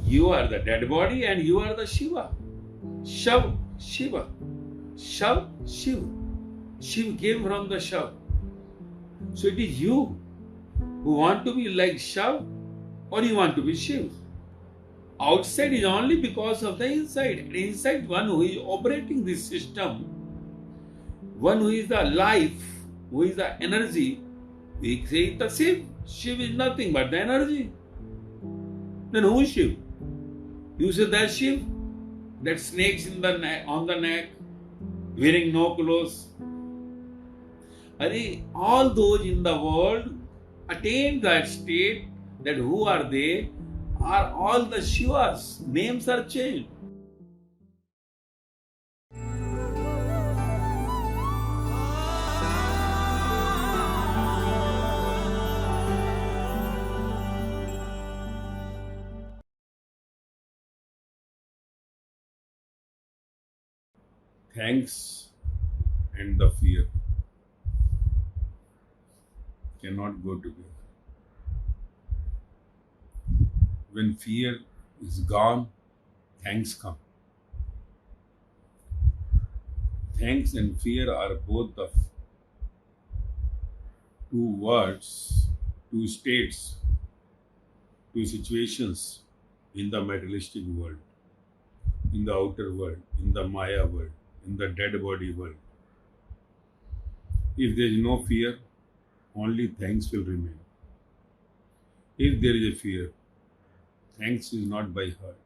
You are the dead body and you are the Shiva. Shav, Shiva. Shav, Shiv. Shiv came from the Shav. So it is you who want to be like Shav or you want to be Shiv. Outside is only because of the inside. And inside one who is operating this system, one who is the life, who is the energy, we say the Shiv. Shiv is nothing but the energy. Then who is Shiv? You say that Shiv, that snakes in the neck, on the neck, wearing no clothes. All those in the world attain that state, that who are they? Are all the Shivas. Names are changed. Thanks and the fear cannot go together. When fear is gone, thanks come. Thanks and fear are both the two words, two states, two situations in the materialistic world, in the outer world, in the Maya world, in the dead body world. If there is no fear, only thanks will remain. If there is a fear, thanks is not by heart.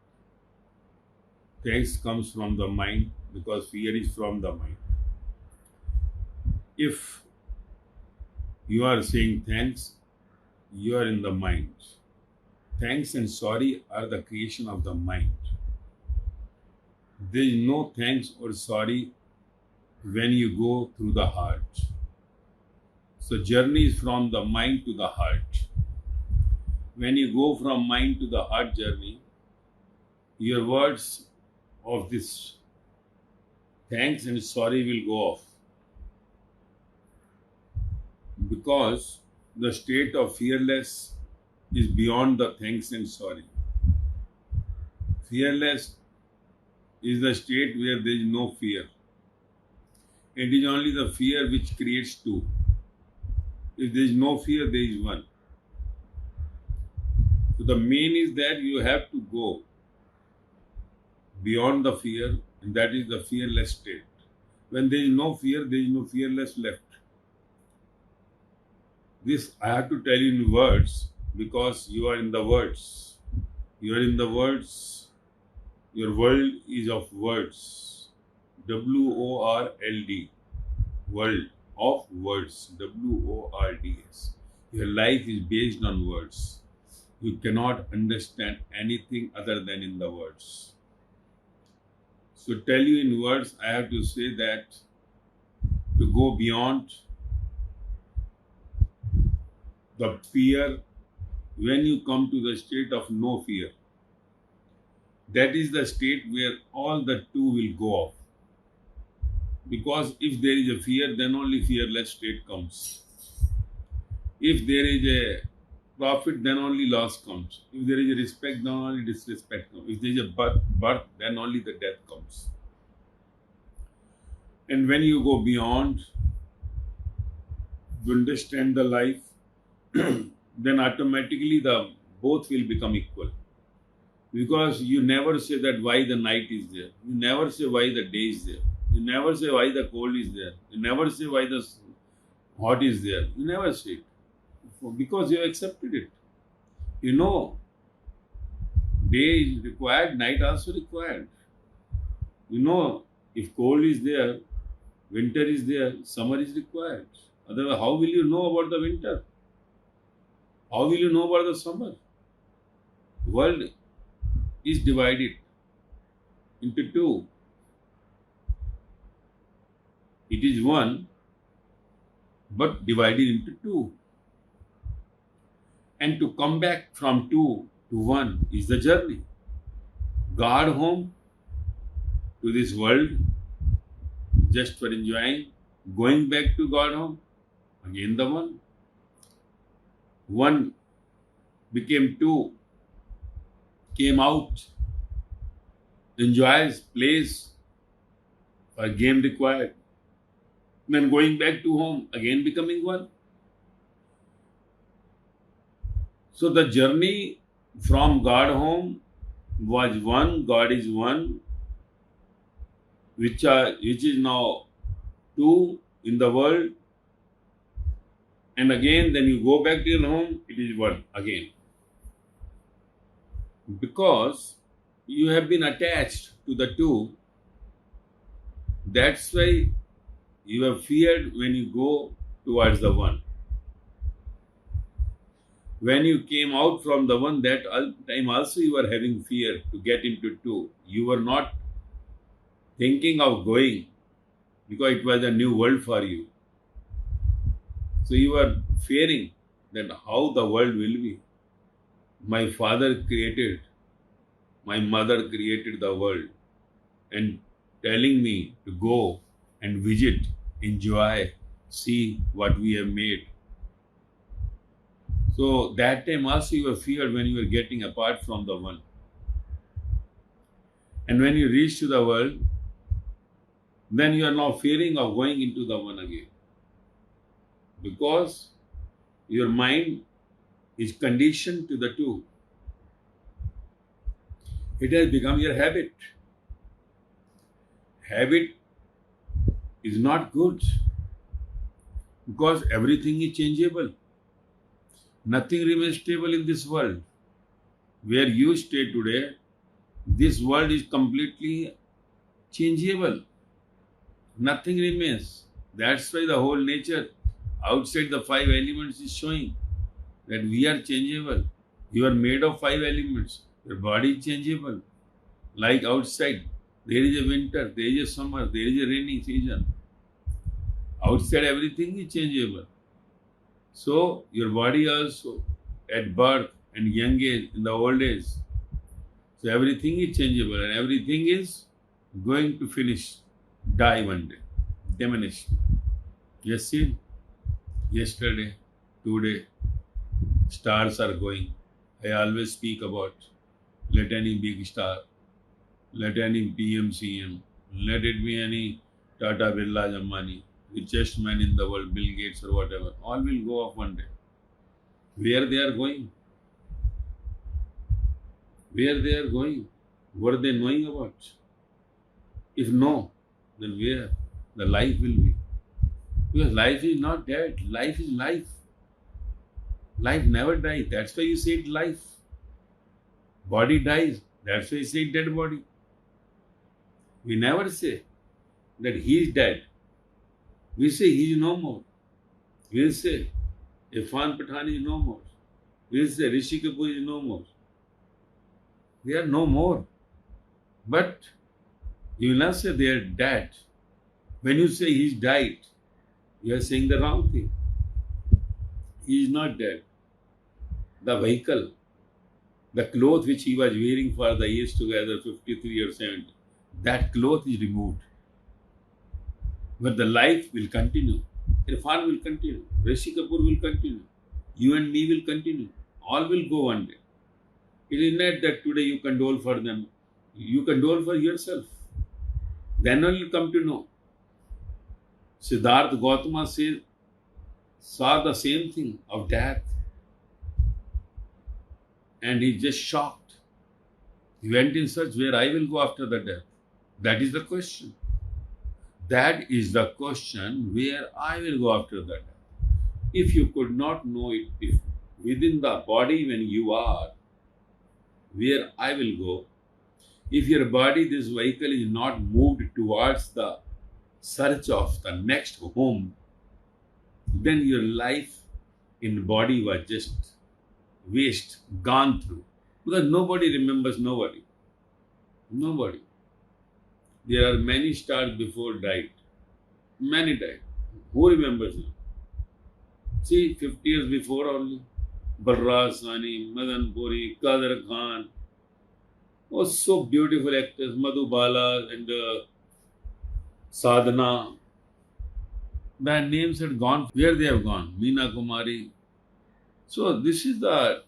Thanks comes from the mind because fear is from the mind. If you are saying thanks, you are in the mind. Thanks and sorry are the creation of the mind. There is no thanks or sorry when you go through the heart. So journey is from the mind to the heart. When you go from mind to the heart journey, your words of this thanks and sorry will go off. Because the state of fearless is beyond the thanks and sorry. Fearless is the state where there is no fear. It is only the fear which creates two. If there is no fear, there is one. So the main is that you have to go beyond the fear, and that is the fearless state. When there is no fear, there is no fearless left. This I have to tell you in words because you are in the words. You are in the words. Your world is of words. WORLD. World of words. WORDS. Your life is based on words. You cannot understand anything other than in the words. So tell you in words, I have to say that to go beyond the fear, when you come to the state of no fear, that is the state where all the two will go off. Because if there is a fear, then only fearless state comes. If there is a profit, then only loss comes. If there is a respect, then only disrespect comes. If there is a birth, then only the death comes. And when you go beyond, you understand the life, then automatically the both will become equal. Because you never say that why the night is there. You never say why the day is there. You never say why the cold is there. You never say why the hot is there. You never say it. Because you have accepted it. You know, day is required, night also required. You know, if cold is there, winter is there, summer is required. Otherwise, how will you know about the winter? How will you know about the summer? World is divided into two. It is one, but divided into two. And to come back from two to one is the journey. God home to this world just for enjoying, going back to God home, again the one. One became two came out, enjoys, plays, for game required. Then going back to home, again becoming one. So the journey from God home was one, God is one, which is now two in the world, and again then you go back to your home, it is one again. Because you have been attached to the two, that's why you have feared when you go towards the one. When you came out from the one, that time also you were having fear to get into two. You were not thinking of going because it was a new world for you. So you were fearing that how the world will be. My father created, my mother created the world and telling me to go and visit, enjoy, see what we have made. So that time also you were feared when you were getting apart from the one. And when you reach to the world, then you are now fearing of going into the one again. Because your mind is conditioned to the two. It has become your habit. Habit is not good because everything is changeable. Nothing remains stable in this world. Where you stay today, this world is completely changeable. Nothing remains. That's why the whole nature outside the five elements is showing that we are changeable. You are made of five elements. Your body is changeable. Like outside, there is a winter, there is a summer, there is a rainy season. Outside everything is changeable. So your body also at birth and young age, in the old age. So everything is changeable and everything is going to finish, die one day, diminish. Yes, see, yesterday, today, stars are going. I always speak about, let any big star, let any PM, CM, let it be any Tata, Birla, Ambani, richest man in the world, Bill Gates or whatever, all will go off one day. Where they are going? Where they are going? What are they knowing about? If no, then where the life will be? Because life is not dead. Life is life. Life never dies. That's why you say it life. Body dies. That's why you say dead body. We never say that he is dead. We say he is no more. We will say Irfan Pathan is no more. We will say Rishi Kapoor is no more. They are no more. But you will not say they are dead. When you say he is died, you are saying the wrong thing. He is not dead. The vehicle, the cloth which he was wearing for the years together, 53 or 70, that cloth is removed. But the life will continue. Irfan will continue. Rishi Kapoor will continue. You and me will continue. All will go one day. It is not that today you condole for them. You condole for yourself. Then only you come to know. Siddhartha Gautama saw the same thing of death. And he just shocked. He went in search where I will go after the death. That is the question. That is the question where I will go after the death. If you could not know it within the body when you are, where I will go, if your body, this vehicle is not moved towards the search of the next home, then your life in body was just waste, gone through. Because nobody remembers nobody. Nobody. There are many stars before died. Many died. Who remembers them? See, 50 years before only, Barra Sani, Madan Puri, Kader Khan, oh, so beautiful actors, Madhubala and Sadhana. Their names had gone. Where they have gone? Meena Kumari. So this is the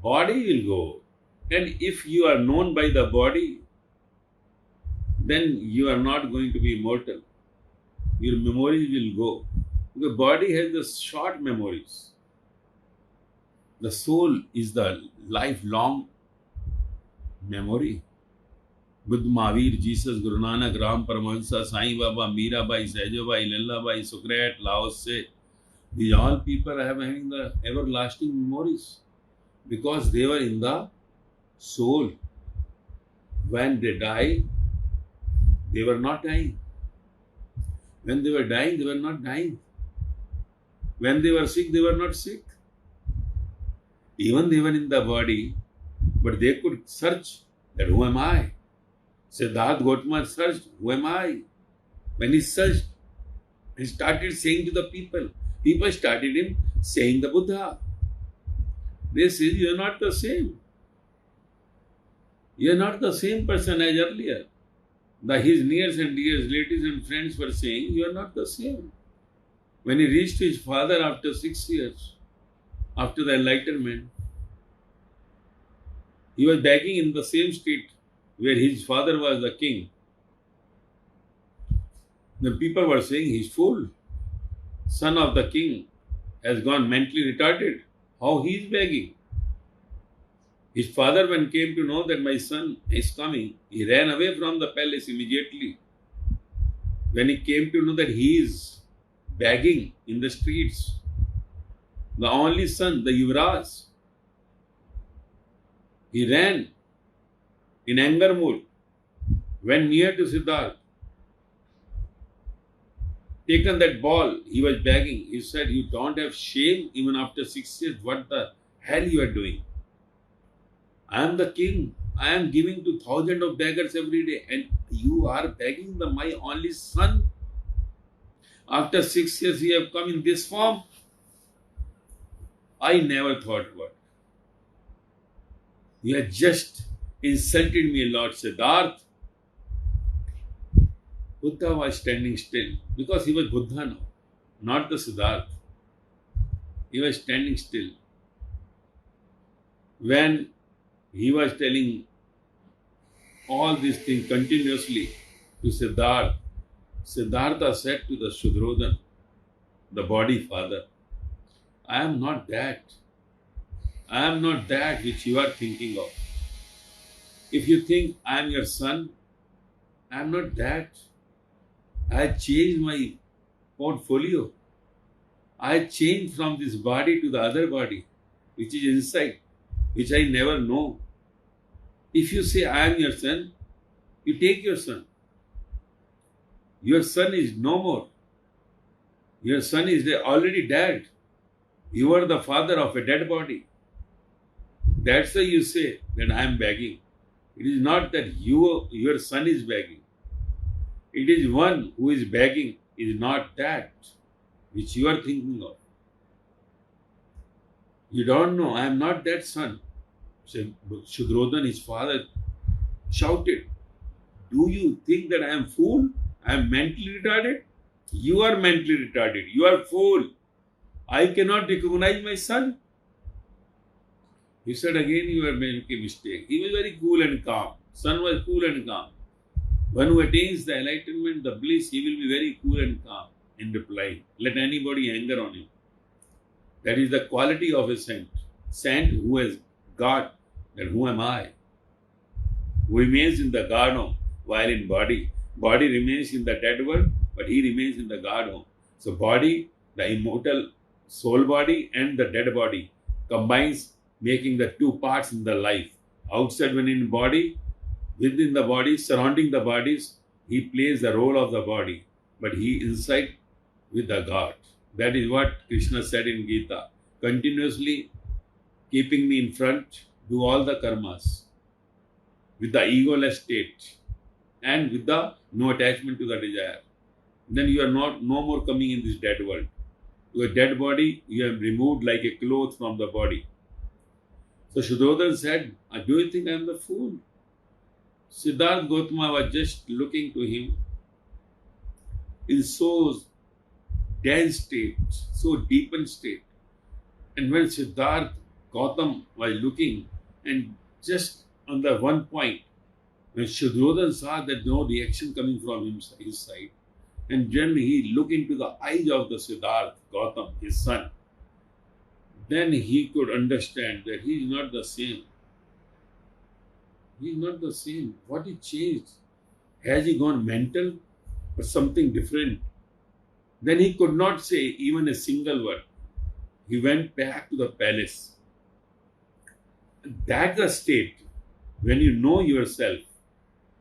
body will go. And if you are known by the body, then you are not going to be immortal. Your memories will go. The body has the short memories. The soul is the lifelong memory. Buddha, Mahavir, Jesus, Guru Nanak, Ram, Paramahansa, Sai Baba, Mirabai, Sahajabai, Lallabai, Socrates, Lao Tse, these all people are having the everlasting memories because they were in the soul. When they die, they were not dying. When they were dying, they were not dying. When they were sick, they were not sick. Even they were in the body, but they could search that who am I? Siddhartha Gautama searched, who am I? When he searched, he started saying to the people started him saying the Buddha. They said, you are not the same. You are not the same person as earlier. His nears and dears, relatives and friends were saying, you are not the same. When he reached his father after 6 years, after the Enlightenment, he was begging in the same street where his father was the king. The people were saying, he's fool. Son of the king has gone mentally retarded. How he is begging? His father, when came to know that my son is coming, he ran away from the palace immediately. When he came to know that he is begging in the streets, the only son, the Yuvraj, he ran in anger mood, went near to Siddhartha, taken that ball, he was begging. He said, you don't have shame even after 6 years. What the hell you are doing? I am the king. I am giving to thousands of beggars every day, and you are begging my only son. After 6 years, he have come in this form. I never thought what. You have just insulted me, Lord Siddhartha. Buddha was standing still because he was Buddha now, not the Siddhartha. He was standing still. When he was telling all these things continuously to Siddhartha, Siddhartha said to the Shudrodhan, the body father, I am not that. I am not that which you are thinking of. If you think I am your son, I am not that. I changed my portfolio. I changed from this body to the other body, which is inside, which I never know. If you say I am your son, you take your son. Your son is no more. Your son is already dead. You are the father of a dead body. That's why you say that I am begging. It is not that your son is begging. It is one who is begging is not that which you are thinking of. You don't know, I am not that son. So Shudrodhan, his father, shouted, do you think that I am fool? I am mentally retarded? You are mentally retarded. You are fool. I cannot recognize my son. He said again, you are making a mistake. He was very cool and calm. Son was cool and calm. One who attains the enlightenment, the bliss, he will be very cool and calm in replying. Let anybody anger on him. That is the quality of a saint. Saint who has got that who am I? Who remains in the God home while in body. Body remains in the dead world, but he remains in the God home. So body, the immortal soul body and the dead body combines, making the two parts in the life. Outside when in body, within the body, surrounding the bodies, he plays the role of the body, but he inside with the God. That is what Krishna said in Gita. Continuously keeping me in front, do all the karmas with the egoless state and with the no attachment to the desire. Then you are no more coming in this dead world. Your dead body, you have removed like a cloth from the body. So Shudrodhan said, do you think I am the fool? Siddhartha Gautama was just looking to him in so dense state, so deepened state. And when Siddhartha Gautama was looking and just on the one point, when Shuddhodhan saw that no reaction coming from his side, and then he looked into the eyes of the Siddhartha, Gautam, his son, then he could understand that he is not the same. He is not the same. What he changed? Has he gone mental or something different? Then he could not say even a single word. He went back to the palace. That's the state. When you know yourself,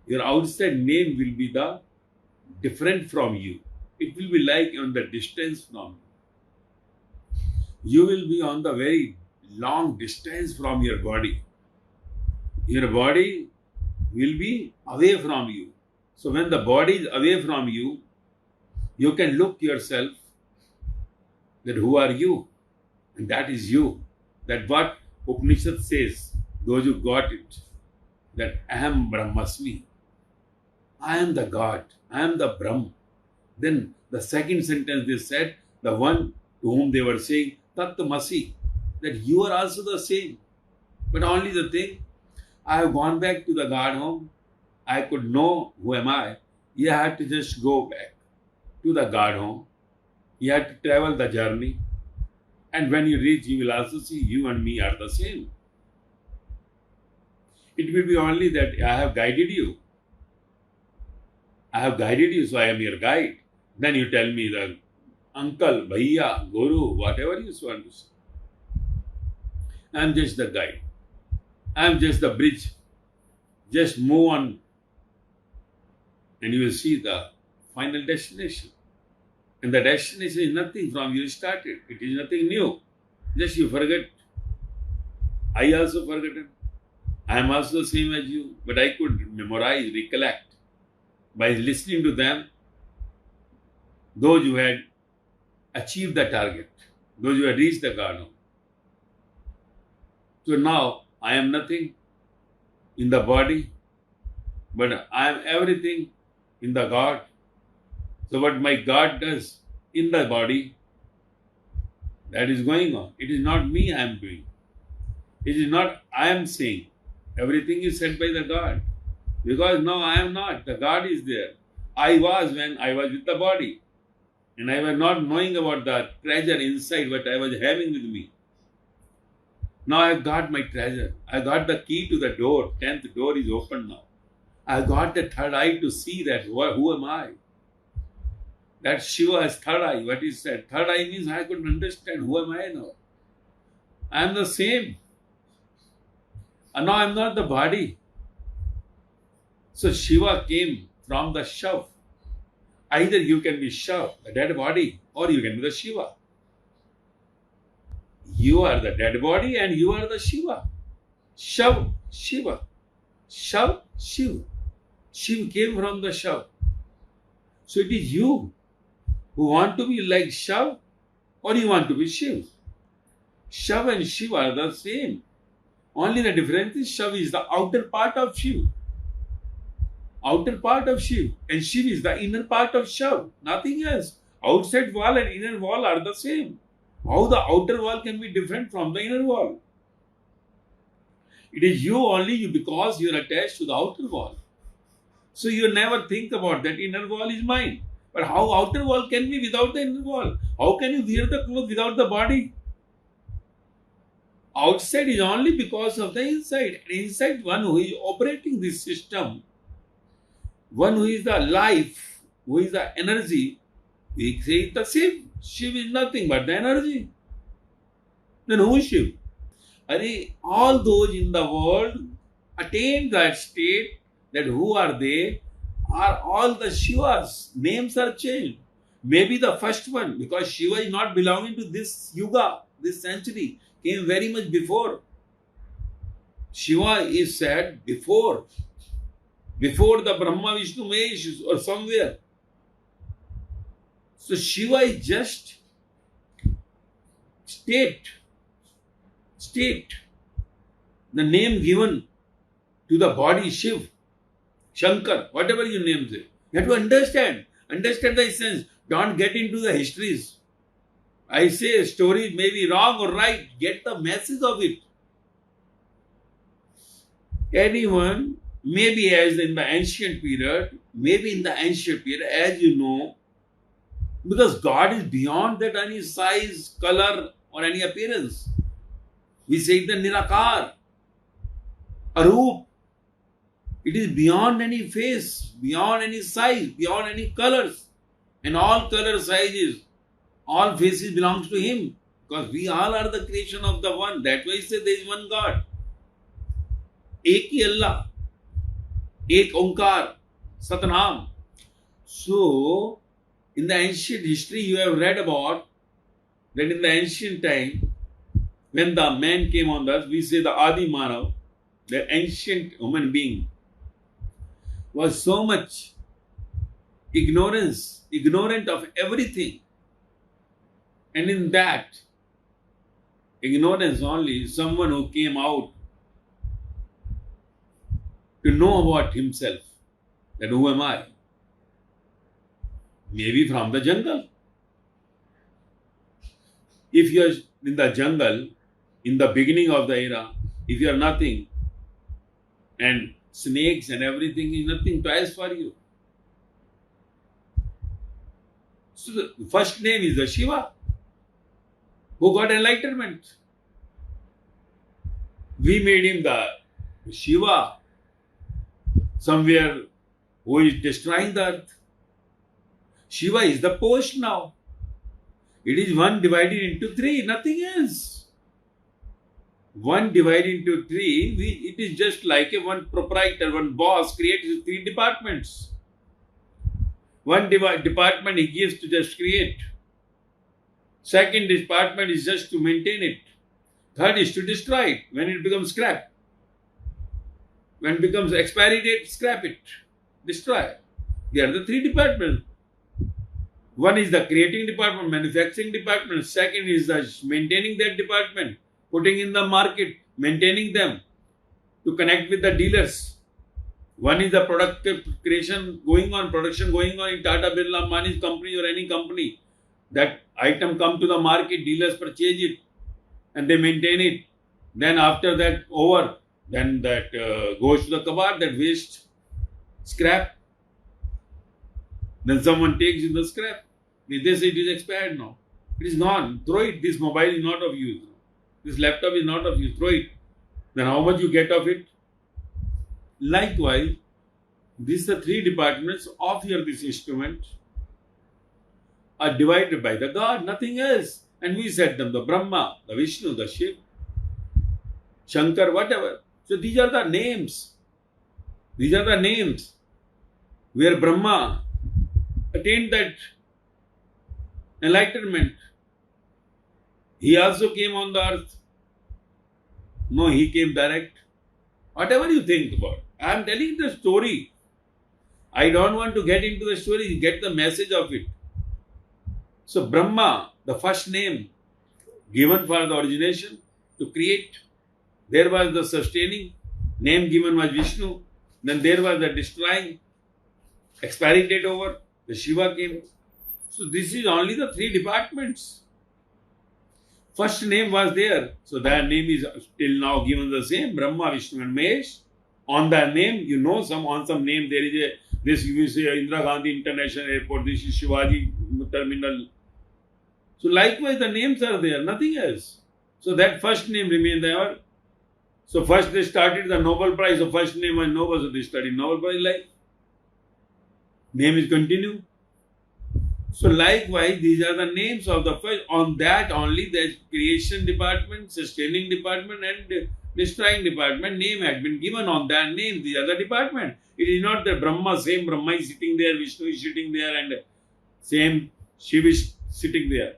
your outside name will be the different from you. It will be like on the distance from you. You will be on the very long distance from your body. Your body will be away from you. So when the body is away from you, you can look yourself that who are you? And that is you. That what Upanishad says, those who got it, that Aham Brahmasmi. I am the God. I am the Brahm. Then the second sentence they said, the one to whom they were saying, Tattvamasi, that you are also the same. But only the thing, I have gone back to the God home. I could know who am I. You had to just go back to the God home. You had to travel the journey. And when you reach, you will also see you and me are the same. It will be only that I have guided you. I have guided you, so I am your guide. Then you tell me the uncle, bhaiya, guru, whatever you want to say. I am just the guide. I am just the bridge. Just move on and you will see the final destination. And the destination is nothing from you started. It is nothing new. Just you forget. I also forgotten. I am also the same as you. But I could memorize, recollect by listening to them, those who had achieved the target, those who had reached the garden. So now I am nothing in the body, but I am everything in the God. So what my God does in the body, that is going on. It is not me I am doing. It is not I am saying. Everything is said by the God. Because now I am not. The God is there. I was when I was with the body. And I was not knowing about the treasure inside what I was having with me. Now I got my treasure. I got the key to the door. 10th door is open now. I got the third eye to see that who am I? That Shiva has third eye. What is said? Third eye means I could understand who am I now. I am the same. And now I am not the body. So Shiva came from the Shav. Either you can be Shav, the dead body, or you can be the Shiva. You are the dead body and you are the Shiva. Shav, Shiva. Shav, Shiva. Shiva came from the Shav. So it is you who want to be like Shav or you want to be Shiva. Shav and Shiva are the same. Only the difference is Shav is the outer part of Shiva. Outer part of Shiva. And Shiva is the inner part of Shav. Nothing else. Outside wall and inner wall are the same. How the outer wall can be different from the inner wall? It is you only because you are attached to the outer wall. So you never think about that inner wall is mine. But how outer wall can be without the inner wall? How can you wear the clothes without the body? Outside is only because of the inside. And inside one who is operating this system, one who is the life, who is the energy, we say the same. Shiva is nothing but the energy. Then who is Shiva? All those in the world attain that state, that who are they, are all the Shivas. Names are changed. Maybe the first one, because Shiva is not belonging to this yuga, this century, came very much before. Shiva is said before the Brahma, Vishnu, Mahesh or somewhere. So Shiva is just state. The name given to the body, Shiv, Shankar, whatever you name it. You have to understand the essence. Don't get into the histories. I say a story may be wrong or right. Get the message of it. Anyone, maybe as in the ancient period, as you know, because God is beyond that any size, color, or any appearance. We say the Nirakar, Arup. It is beyond any face, beyond any size, beyond any colors. And all color sizes, all faces belongs to Him. Because we all are the creation of the One. That way He says there is one God. Ek hi Allah. Ek Onkar. Satnam. So, in the ancient history you have read about that in the ancient time, when the man came on earth, we say the Adi Manav, the ancient human being, was so much ignorant of everything. And in that ignorance only, someone who came out to know about himself, that who am I? Maybe from the jungle. If you are in the jungle, in the beginning of the era, if you are nothing, and snakes and everything is nothing twice for you. So the first name is the Shiva, who got enlightenment. We made him the Shiva, somewhere who is destroying the earth. Shiva is the post now. It is one divided into three, nothing else. One divided into three, it is just like a one proprietor, one boss creates three departments. One department he gives to just create. Second department is just to maintain it. Third is to destroy it when it becomes scrap. When it becomes expiry date, scrap it, destroy. They are the three departments. One is the creating department, manufacturing department. Second is the maintaining that department, putting in the market, maintaining them, to connect with the dealers. One is the productive creation going on, production going on in Tata Birla Ambani's company or any company. That item come to the market, dealers purchase it and they maintain it. Then after that over, then that goes to the kabar, that waste, scrap. Then someone takes in the scrap. They say it is expired now. It is gone. Throw it. This mobile is not of use. This laptop is not of use. Throw it. Then how much you get of it? Likewise, these are three departments of this instrument are divided by the God, nothing else. And we said them, the Brahma, the Vishnu, the Shiva, Shankar, whatever. So these are the names. These are the names where Brahma attained that enlightenment. He also came on the earth. No, he came direct. Whatever you think about. I am telling the story. I don't want to get into the story. Get the message of it. So Brahma, the first name given for the origination, to create. There was the sustaining. Name given was Vishnu. Then there was the destroying. Expiry date over. The Shiva came. So this is only the three departments. First name was there. So that name is till now given the same. Brahma, Vishnu and Mahesh. On that name, you know, on some name there is this you will say Indira Gandhi International Airport, this is Shivaji Terminal. So likewise the names are there, nothing else. So that first name remained there. So first they started the Nobel Prize. So first name was Nobel, so they studied Nobel Prize life. Name is continue. So likewise, these are the names of the first. On that only the creation department, sustaining department and destroying department name had been given on that name. These are the department. It is not the Brahma, same Brahma is sitting there, Vishnu is sitting there and same Shiva is sitting there.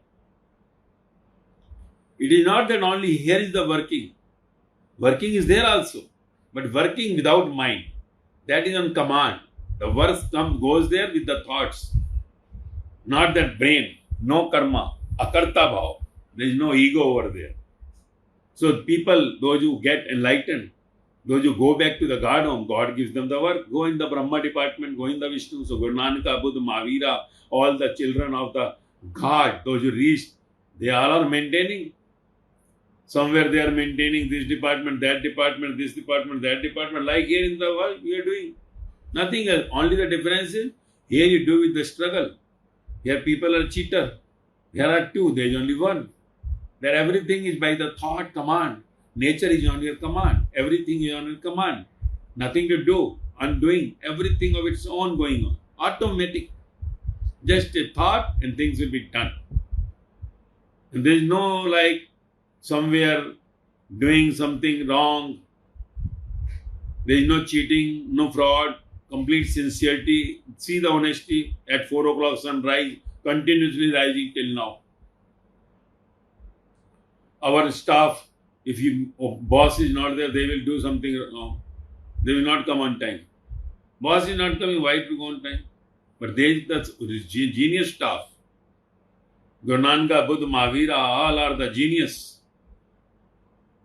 It is not that only here is the working. Working is there also. But working without mind. That is on command. The work goes there with the thoughts. Not that brain, no karma, akarta bhav. There is no ego over there. So people, those who get enlightened, those who go back to the God home, God gives them the work. Go in the Brahma department, go in the Vishnu. So Guru Nanak, Buddha, Mahavira, all the children of the God, those who reached, they all are maintaining. Somewhere they are maintaining this department, that department, this department, that department. Like here in the world, we are doing nothing else. Only the difference is here you do with the struggle. Here people are cheater. There are two, there is only one. There everything is by the thought command. Nature is on your command. Everything is on your command. Nothing to do, undoing, everything of its own going on. Automatic. Just a thought and things will be done. And there is no like somewhere doing something wrong. There is no cheating, no fraud, complete sincerity. See the honesty at 4 o'clock sunrise, continuously rising till now. Our staff, if boss is not there, they will do something wrong. They will not come on time. Boss is not coming, why to go on time? But they is the genius staff. Guru Nanak, Buddha, Mahavira, all are the genius.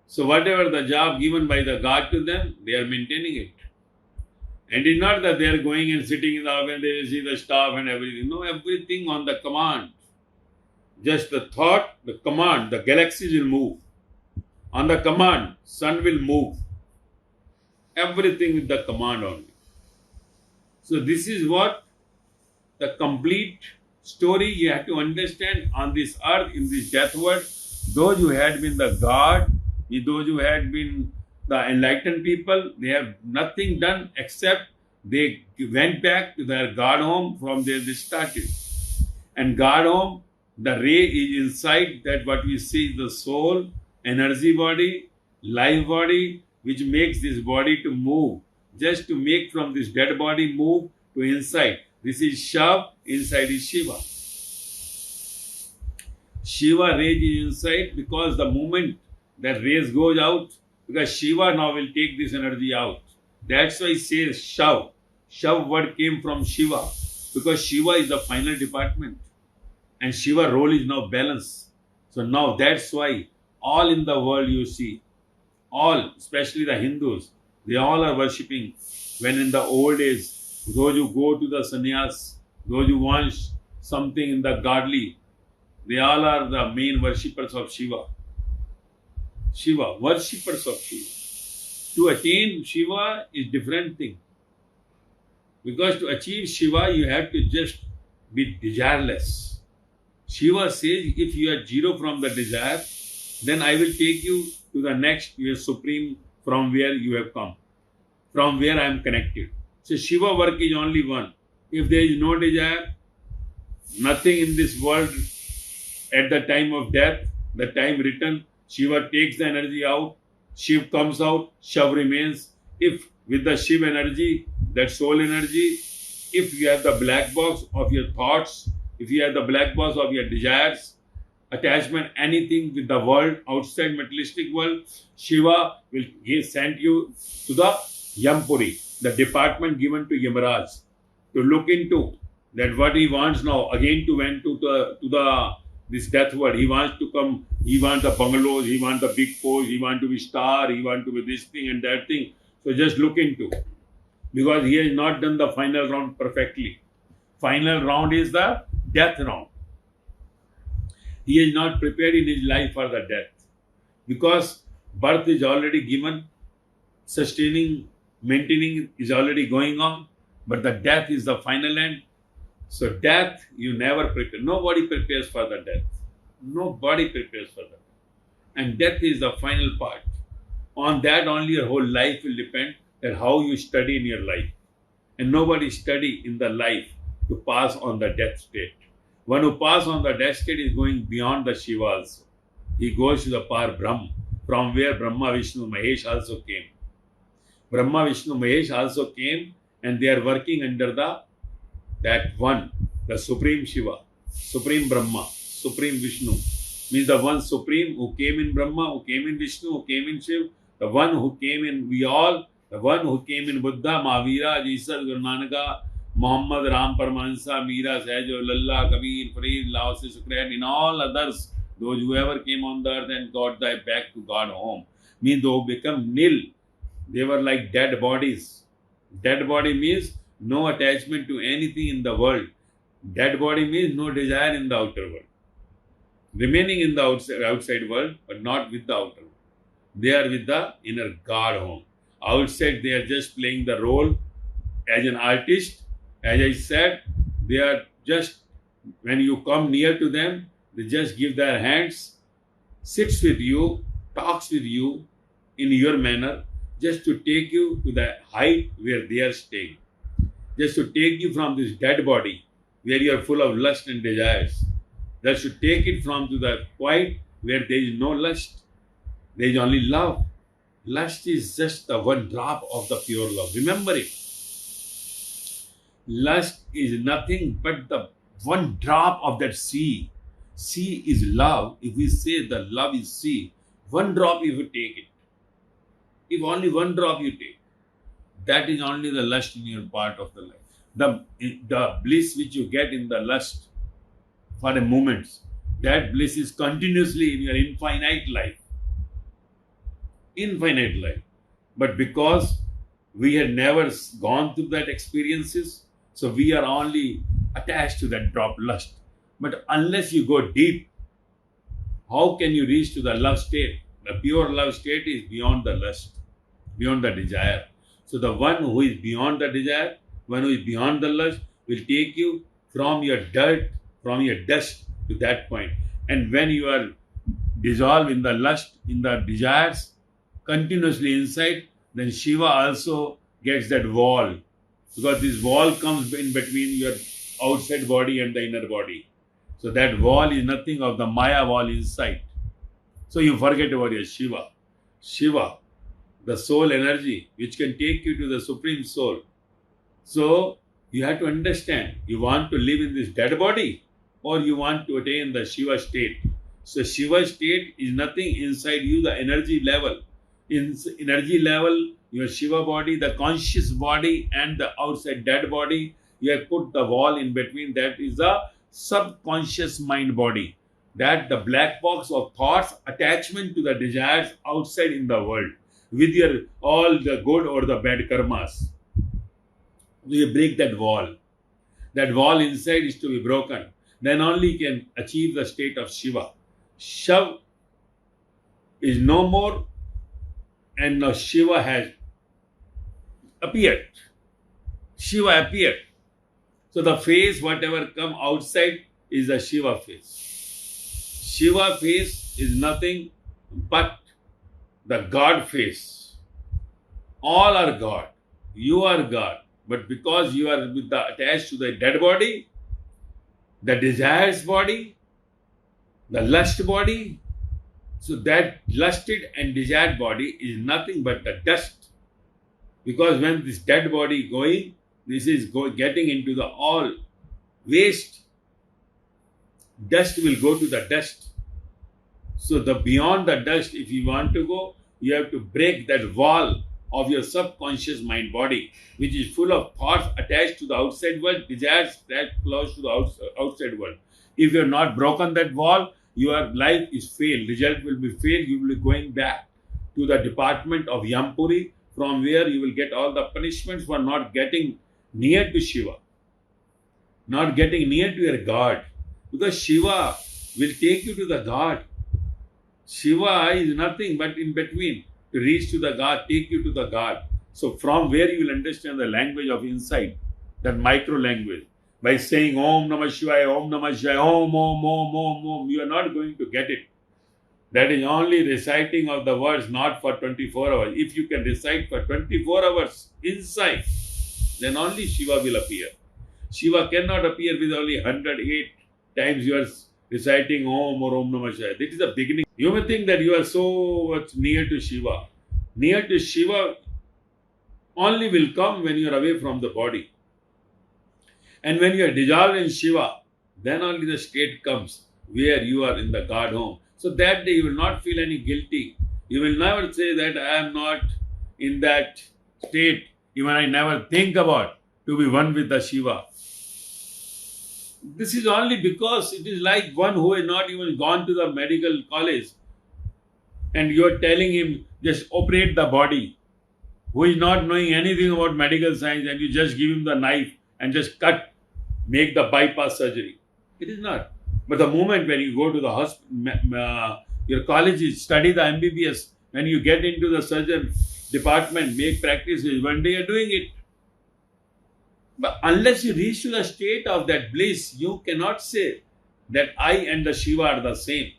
So whatever the job given by the God to them, they are maintaining it. And it's not that they are going and sitting in the office and they will see the staff and everything. No, everything on the command. Just the thought, the command, the galaxies will move. On the command, sun will move. Everything with the command only. So this is what the complete story you have to understand on this earth, in this death world. Those who had been the God, those who had been the enlightened people, they have nothing done except they went back to their God home from where they started. And God home, the ray is inside that what we see is the soul, energy body, life body, which makes this body to move. Just to make from this dead body move to inside. This is Shav, inside is Shiva. Shiva rays is inside because the moment that rays goes out, because Shiva now will take this energy out. That's why it says Shav. Shav word came from Shiva because Shiva is the final department and Shiva role is now balance. So now that's why all in the world you see, all, especially the Hindus, they all are worshipping. When in the old days, those who go to the sannyas, those who want something in the godly, they all are the main worshippers of Shiva. Shiva, worshippers of Shiva. To attain Shiva is different thing. Because to achieve Shiva, you have to just be desireless. Shiva says, if you are zero from the desire, then I will take you to the next, your supreme, from where you have come, from where I am connected. So Shiva work is only one. If there is no desire, nothing in this world at the time of death, the time written, Shiva takes the energy out, Shiv comes out, Shav remains. If with the Shiv energy, that soul energy, if you have the black box of your thoughts, if you have the black box of your desires, attachment, anything with the world, outside materialistic world, Shiva will send you to the Yampuri, the department given to Yamaraj, to look into that what he wants now, again to went to the this death world. He wants to come, he wants the bungalows, he wants the big post, he wants to be star, he wants to be this thing and that thing. So just look into, because he has not done the final round perfectly. Final round is the death round. He is not prepared in his life for the death, because birth is already given, sustaining, maintaining is already going on, but the death is the final end. So death, you never prepare. Nobody prepares for the death. Nobody prepares for that. And death is the final part. On that only your whole life will depend, that how you study in your life. And nobody study in the life to pass on the death state. One who passes on the death state is going beyond the Shiva also. He goes to the Par Brahm, from where Brahma, Vishnu, Mahesh also came. Brahma, Vishnu, Mahesh also came, and they are working under that one, the Supreme Shiva, Supreme Brahma, Supreme Vishnu. Means the one Supreme who came in Brahma, who came in Vishnu, who came in Shiva, the one who came in we all, the one who came in Buddha, Mahavira, Jesus, Guru Nanak, Muhammad, Ram, Paramahansa, Meera, Sahaja, Lalla, Kabir, Farid, Laos, Sukrat, and all others, those whoever came on the earth and got back to God home, means they become nil. They were like dead bodies. Dead body means no attachment to anything in the world. Dead body means no desire in the outer world. remaining in the outside world, but not with the outer world. They are with the inner God home. Outside, they are just playing the role as an artist. As I said, they are just, when you come near to them, they just give their hands, sits with you, talks with you in your manner, just to take you to the height where they are staying. Just to take you from this dead body, where you are full of lust and desires. That should take it from to the point where there is no lust. There is only love. Lust is just the one drop of the pure love. Remember it. Lust is nothing but the one drop of that sea. Sea is love. If we say the love is sea, one drop if you take it. If only one drop you take, that is only the lust in your part of the life. The bliss which you get in the lust for a moment, that bliss is continuously in your infinite life. Infinite life. But because we had never gone through that experiences, so we are only attached to that drop lust. But unless you go deep, how can you reach to the love state? The pure love state is beyond the lust, beyond the desire. So the one who is beyond the desire, one who is beyond the lust, will take you from your dirt, from your dust to that point. And when you are dissolved in the lust, in the desires, continuously inside, then Shiva also gets that wall. Because this wall comes in between your outside body and the inner body. So that wall is nothing of the Maya wall inside. So you forget about your Shiva. Shiva, the soul energy, which can take you to the Supreme Soul. So you have to understand, you want to live in this dead body or you want to attain the Shiva state. So Shiva state is nothing inside you, the energy level. In energy level, your Shiva body, the conscious body and the outside dead body, you have put the wall in between. That is the subconscious mind body. That the black box of thoughts, attachment to the desires outside in the world, with your all the good or the bad karmas. You break that wall. That wall inside is to be broken. Then only you can achieve the state of Shiva. Shiva is no more, and now Shiva has appeared. Shiva appeared. So the face, whatever come outside, is the Shiva face. Shiva face is nothing but the God face. All are God. You are God. But because you are attached to the dead body, the desires body, the lust body, so that lusted and desired body is nothing but the dust. Because when this dead body going, this is getting into the all waste. Dust will go to the dust. So the beyond the dust, if you want to go, you have to break that wall of your subconscious mind body, which is full of thoughts attached to the outside world, desires that close to the outside world. If you have not broken that wall, your life is failed. Result will be failed. You will be going back to the department of Yampuri, from where you will get all the punishments for not getting near to Shiva, not getting near to your God. Because Shiva will take you to the God. Shiva is nothing but in between. To reach to the God, take you to the God. So from where you will understand the language of insight, that micro language. By saying Om Namah Shivaya, Om Namah Shivaya, Om, Om, Om, Om, Om, you are not going to get it. That is only reciting of the words, not for 24 hours. If you can recite for 24 hours inside, then only Shiva will appear. Shiva cannot appear with only 108 times you are reciting Om or Om Namah Shivaya. This is the beginning. You may think that you are so much near to Shiva. Near to Shiva only will come when you are away from the body. And when you are dissolved in Shiva, then only the state comes where you are in the God home. So that day you will not feel any guilty. You will never say that I am not in that state. Even I never think about to be one with the Shiva. This is only because it is like one who has not even gone to the medical college and you are telling him just operate the body, who is not knowing anything about medical science, and you just give him the knife and just cut, make the bypass surgery. It is not. But the moment when you go to the hospital, your college, you study the MBBS, when you get into the surgeon department, make practices, one day you're doing it. But unless you reach to the state of that bliss, you cannot say that I and the Shiva are the same.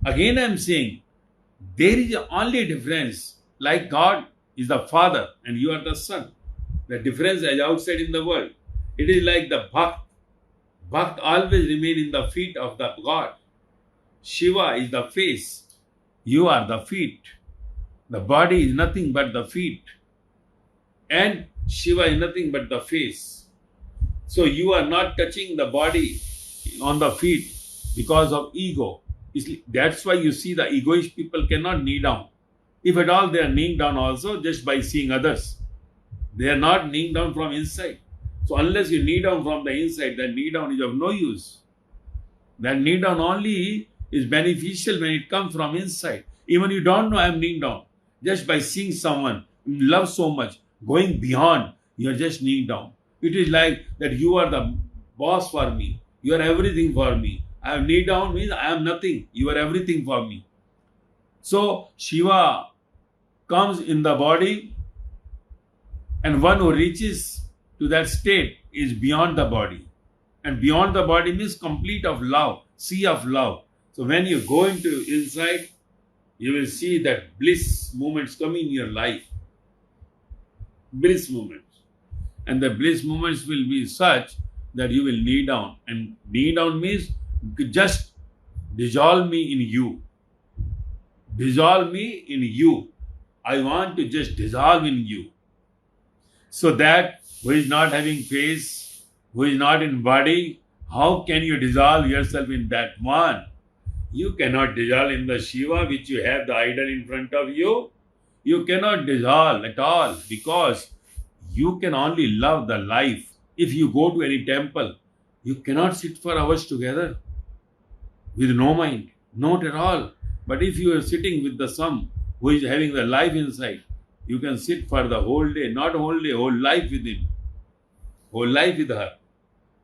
Again, I am saying, there is only a difference. Like God is the Father and you are the Son. The difference is outside in the world. It is like the Bhakt. Bhakt always remain in the feet of the God. Shiva is the face. You are the feet. The body is nothing but the feet. And Shiva is nothing but the face. So you are not touching the body on the feet because of ego. That's why you see the egoist people cannot knee down. If at all they are kneeling down also just by seeing others. They are not kneeling down from inside. So unless you knee down from the inside, that knee down is of no use. That knee down only is beneficial when it comes from inside. Even you don't know I am kneeling down. Just by seeing someone you love so much, going beyond, you are just kneeling down. It is like that you are the boss for me. You are everything for me. I have knee down means I am nothing. You are everything for me. So Shiva comes in the body, and one who reaches to that state is beyond the body. And beyond the body means complete of love, sea of love. So when you go into inside, you will see that bliss moments coming in your life. Bliss moments. And the bliss moments will be such that you will knee down. And knee down means just dissolve me in you. Dissolve me in you. I want to just dissolve in you. So that who is not having face, who is not in body, how can you dissolve yourself in that one? You cannot dissolve in the Shiva which you have the idol in front of you. You cannot dissolve at all because you can only love the life. If you go to any temple, you cannot sit for hours together with no mind, not at all. But if you are sitting with the some who is having the life inside, you can sit for the whole day, not whole day, whole life with him, whole life with her.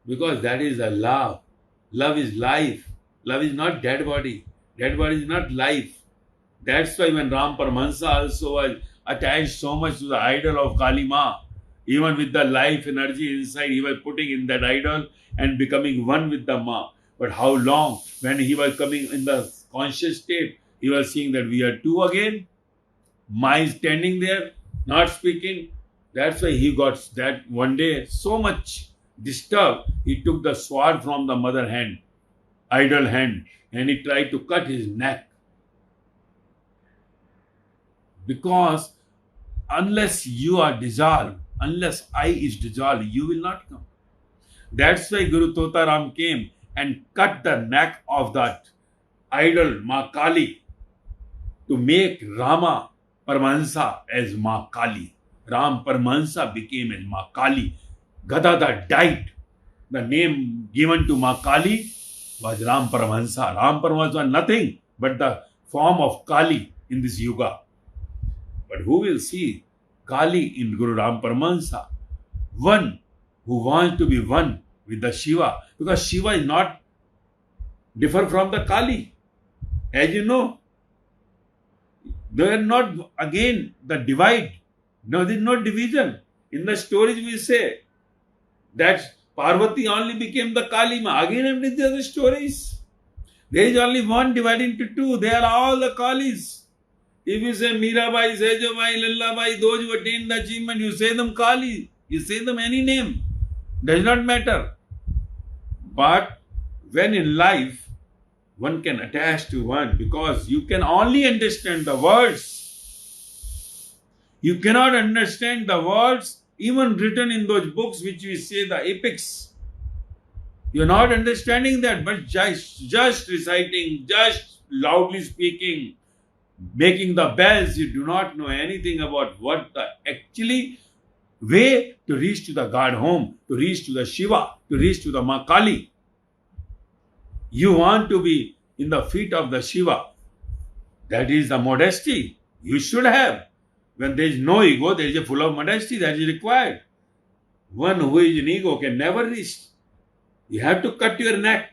Because that is the love. Love is life. Love is not dead body. Dead body is not life. That's why when Ram Paramahansa also was attached so much to the idol of Kali Ma, even with the life energy inside, he was putting in that idol and becoming one with the Ma. But how long? When he was coming in the conscious state, he was seeing that we are two again. Ma is standing there, not speaking. That's why he got that one day so much disturbed. He took the sword from the mother hand, idol hand, and he tried to cut his neck. Because unless you are dissolved, unless I is dissolved, you will not come. That's why Guru Totaram came and cut the neck of that idol, Ma Kali, to make Rama Paramahansa as Ma Kali. Ram Paramahansa became as Ma Kali. Gadadhar died. The name given to Ma Kali was Ram Paramahansa. Ram Paramahansa was nothing but the form of Kali in this yuga. But who will see Kali in Guru Ram Paramahansa? One who wants to be one with the Shiva. Because Shiva is not different from the Kali. As you know, they are not again the divide. No, there is no division. In the stories we say that Parvati only became the Kali Ma. Again, in the other stories, there is only one divided into two. They are all the Kalis. If you say Mirabai, Sejobai, Lallabai, those who attain the achievement, you say them Kali. You say them any name. Does not matter. But when in life, one can attach to one because you can only understand the words. You cannot understand the words even written in those books which we say the epics. You are not understanding that, but just reciting, just loudly speaking, making the bells, you do not know anything about what the actually way to reach to the God home, to reach to the Shiva, to reach to the Ma Kali. You want to be in the feet of the Shiva. That is the modesty you should have. When there is no ego, there is a full of modesty that is required. One who is in ego can never reach. You have to cut your neck.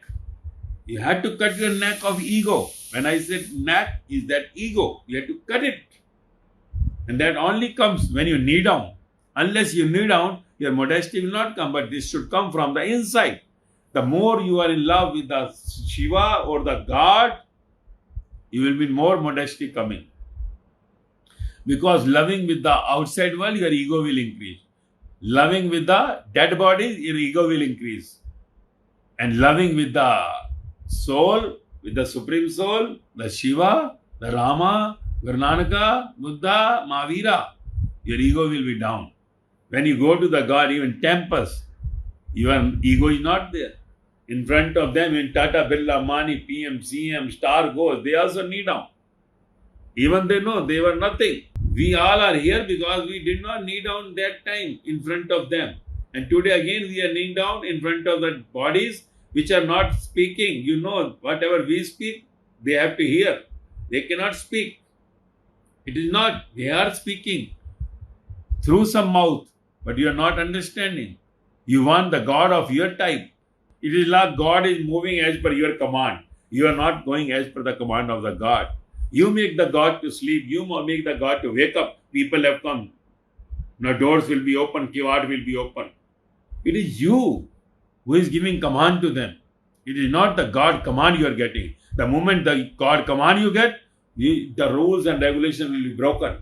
You had to cut your neck of ego. When I said neck is that ego, you have to cut it. And that only comes when you kneel down. Unless you kneel down, your modesty will not come. But this should come from the inside. The more you are in love with the Shiva or the God, you will be more modesty coming. Because loving with the outside world, your ego will increase. Loving with the dead bodies, your ego will increase. And loving with the soul, with the Supreme Soul, the Shiva, the Rama, Guru Nanaka, Buddha, Mahavira, your ego will be down. When you go to the God, even temples, your ego is not there. In front of them, in Tata, Birla, Mani, PM, CM, star goes, they also kneel down. Even they know they were nothing. We all are here because we did not kneel down that time in front of them. And today again we are kneeling down in front of the bodies which are not speaking. You know, whatever we speak, they have to hear. They cannot speak. It is not. They are speaking through some mouth, but you are not understanding. You want the God of your type. It is like God is moving as per your command. You are not going as per the command of the God. You make the God to sleep. You make the God to wake up. People have come. Now doors will be open. Kiwad will be open. It is you who is giving command to them. It is not the God command you are getting. The moment the God command you get, the rules and regulations will be broken.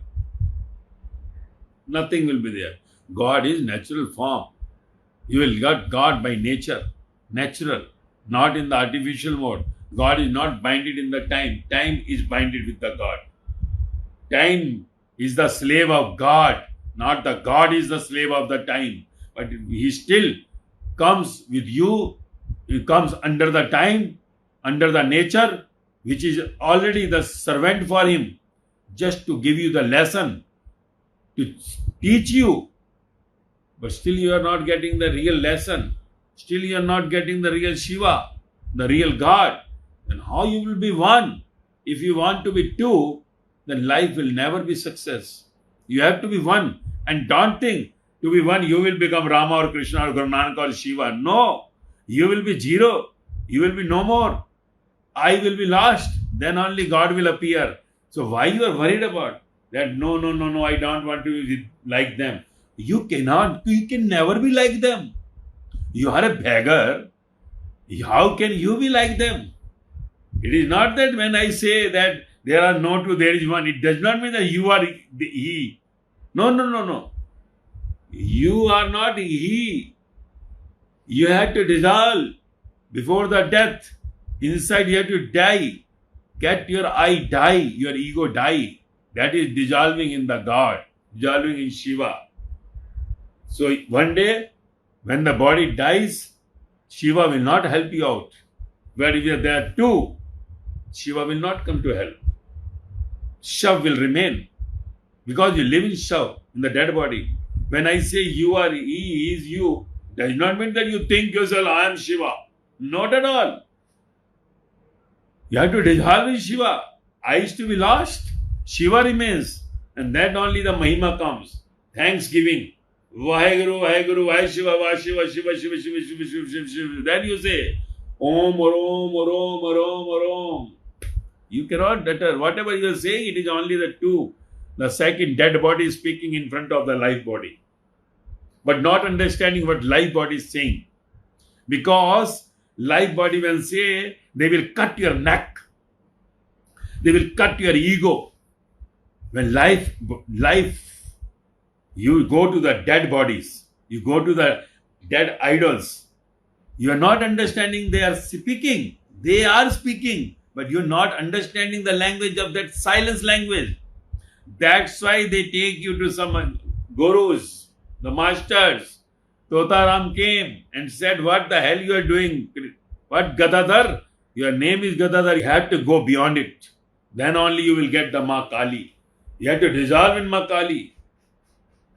Nothing will be there. God is natural form. You will get God by nature. Natural. Not in the artificial mode. God is not binded in the time. Time is binded with the God. Time is the slave of God. Not the God is the slave of the time. But he still comes with you. He comes under the time, under the nature, which is already the servant for him, just to give you the lesson, to teach you. But still you are not getting the real lesson. Still you are not getting the real Shiva, the real God. Then how you will be one? If you want to be two, then life will never be success. You have to be one. And don't think to be one you will become Rama or Krishna or Guru Nanak or Shiva. No. You will be zero. You will be no more. I will be lost. Then only God will appear. So why you are worried about that? No, I don't want to be like them. You cannot. You can never be like them. You are a beggar. How can you be like them? It is not that when I say that there are no two, there is one. It does not mean that you are he. No. You are not he. You have to dissolve before the death. Inside you have to die. Get your I die, your ego die. That is dissolving in the God, dissolving in Shiva. So one day, when the body dies, Shiva will not help you out. But if there are two, Shiva will not come to help. Shav will remain. Because you live in Shav, in the dead body. When I say you are he is you, does not mean that you think yourself, I am Shiva. Not at all. You have to dissolve in Shiva. I is to be lost. Shiva remains. And then only the Mahima comes. Thanksgiving. Vaheguru, Vaheguru, Vah Shiva, Vah Shiva, Shiva, Shiva, Shiva, Shiva, Shiva, Shiva, Shiva. Then you say, Om, Om, Om, Om, Om. You cannot utter. Whatever you are saying, it is only the two. The second dead body is speaking in front of the life body. But not understanding what life body is saying. Because life body when say, they will cut your neck. They will cut your ego. When life, you go to the dead bodies. You go to the dead idols. You are not understanding they are speaking. They are speaking. But you are not understanding the language of that silence language. That's why they take you to some gurus, the masters. Totaram came and said, what the hell you are doing? What Gadadhar? Your name is Gadadhar. You have to go beyond it. Then only you will get the Ma Kali. You have to dissolve in Ma Kali.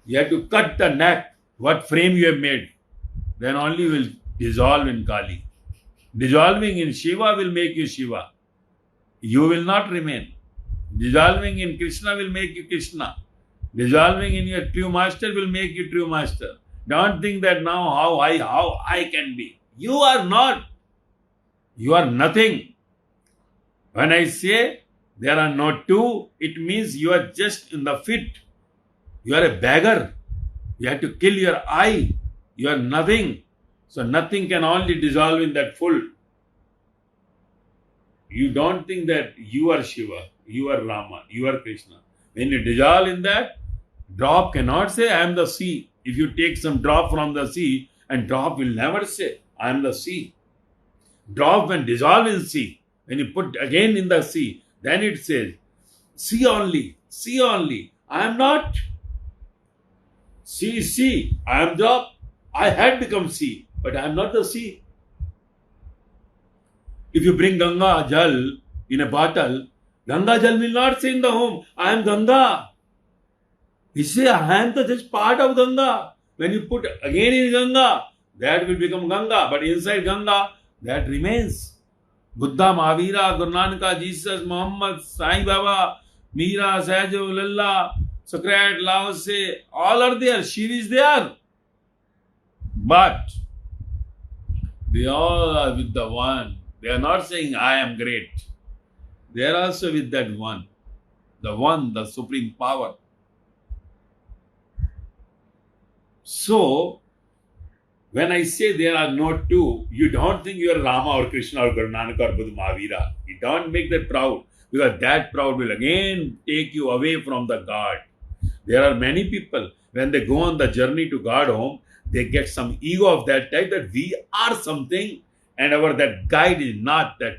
You have to cut the neck. What frame you have made. Then only you will dissolve in Kali. Dissolving in Shiva will make you Shiva. You will not remain. Dissolving in Krishna will make you Krishna. Dissolving in your true master will make you true master. Don't think that now how I can be. You are not. You are nothing. When I say there are no two, it means you are just in the fit. You are a beggar. You have to kill your I. You are nothing. So nothing can only dissolve in that full. You don't think that you are Shiva, you are Rama, you are Krishna. When you dissolve in that, drop cannot say, I am the sea. If you take some drop from the sea, and drop will never say, I am the sea. Drop when dissolve in sea. When you put again in the sea, then it says, sea only, I am not. See, I am drop. I had become sea, but I am not the sea. If you bring Ganga Jal in a bottle, Ganga Jal will not say in the home, I am Ganga. He say, I am just part of Ganga. When you put again in Ganga, that will become Ganga. But inside Ganga, that remains. Buddha, Mahavira, Guru Nanaka, Jesus, Muhammad, Sai Baba, Meera, Sahajo, Lalla, Socrates, Lao Tse, all are there. Shiva is there. But they all are with the one. They are not saying, I am great. They are also with that one. The one, the supreme power. So, when I say there are no two, you don't think you are Rama or Krishna or Guru Nanak or Buddha Mahavira. You don't make that proud, because that proud will again take you away from the God. There are many people, when they go on the journey to God home, they get some ego of that type that we are something, and that guide is not that.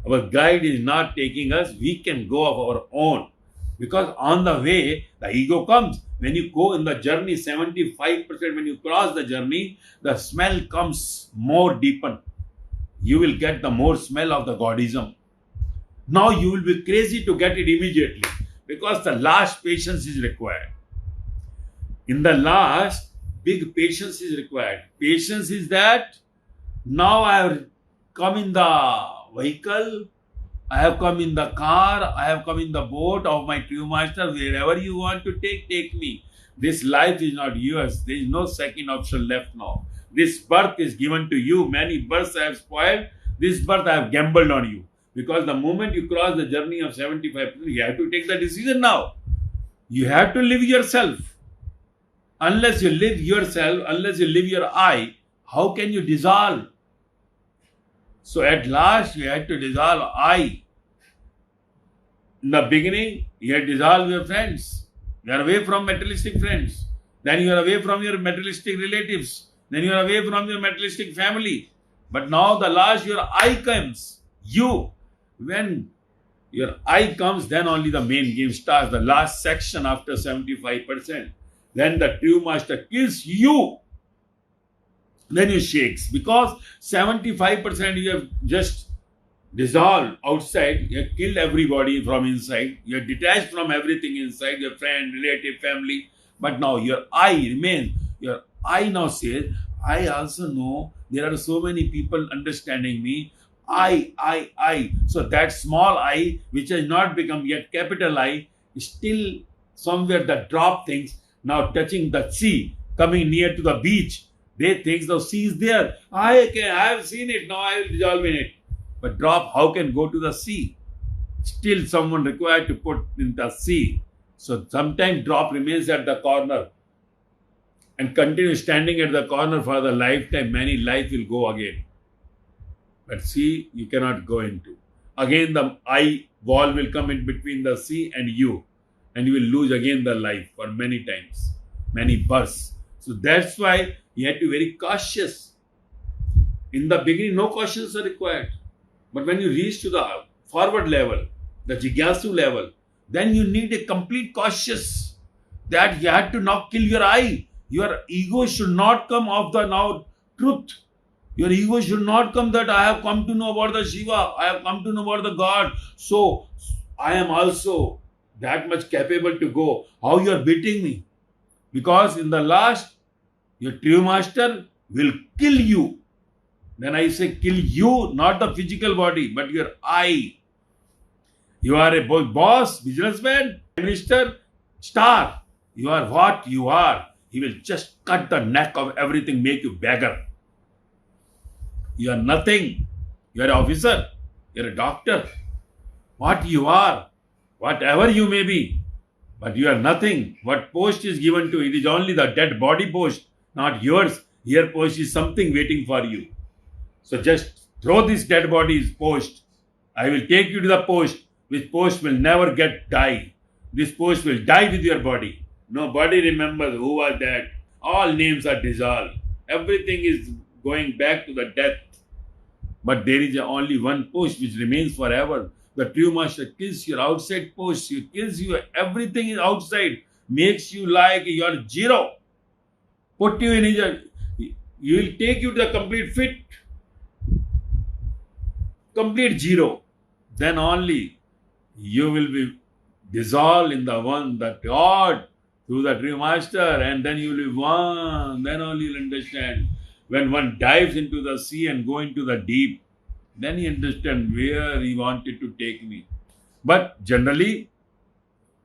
Our guide is not taking us. We can go of our own. Because on the way, the ego comes. When you go in the journey, 75% when you cross the journey, the smell comes more deepened. You will get the more smell of the Godism. Now you will be crazy to get it immediately, because the last patience is required. In the last, big patience is required. Patience is that now I have come in the vehicle, I have come in the car, I have come in the boat of my true master. Wherever you want to take me. This life is not yours. There is no second option left now. This birth is given to you. Many births I have spoiled. This birth I have gambled on you. Because the moment you cross the journey of 75%, you have to take the decision now. You have to live yourself. Unless you live yourself, unless you live your I, how can you dissolve? So at last, you had to dissolve I. In the beginning, you had to dissolve your friends. You are away from materialistic friends. Then you are away from your materialistic relatives. Then you are away from your materialistic family. But now the last, your I comes. You. When your I comes, then only the main game starts. The last section after 75%. Then the true master kills you. Then you shakes, because 75% you have just dissolved outside. You have killed everybody from inside. You are detached from everything inside, your friend, relative, family. But now your I remains. Your I now says, I also know there are so many people understanding me. I. So that small I, which has not become yet capital I, is still somewhere the drop things, now touching the sea, coming near to the beach. They think the sea is there. I have seen it, now I will dissolve in it. But drop, how can go to the sea? Still someone required to put in the sea. So sometimes drop remains at the corner and continue standing at the corner for the lifetime. Many life will go again. But sea, you cannot go into. Again the I wall will come in between the sea and you will lose again the life for many times, many births. So that's why you have to be very cautious. In the beginning, no cautions are required. But when you reach to the forward level, the Jigyasu level, then you need a complete cautious, that you have to now kill your I. Your ego should not come off the now truth. Your ego should not come that I have come to know about the Shiva, I have come to know about the God. So I am also that much capable to go. How you are beating me? Because in the last, your true master will kill you. Then I say kill you, not the physical body, but your I. You are a boss, businessman, minister, star. You are what you are. He will just cut the neck of everything, make you beggar. You are nothing. You are an officer. You are a doctor. What you are, whatever you may be, but you are nothing. What post is given to you, it is only the dead body post, not yours. Here post is something waiting for you. So just throw this dead body's post. I will take you to the post, which post will never die. This post will die with your body. Nobody remembers who was that. All names are dissolved. Everything is going back to the death. But there is only one post which remains forever. The true master kills your outside post. He kills you. Everything is outside. Makes you like you are zero. Put you in his... He will take you to the complete fit. Complete zero. Then only you will be dissolved in the one, the God, through the true master. And then you will be one. Then only you will understand. When one dives into the sea and go into the deep, then he understands where he wanted to take me. But generally,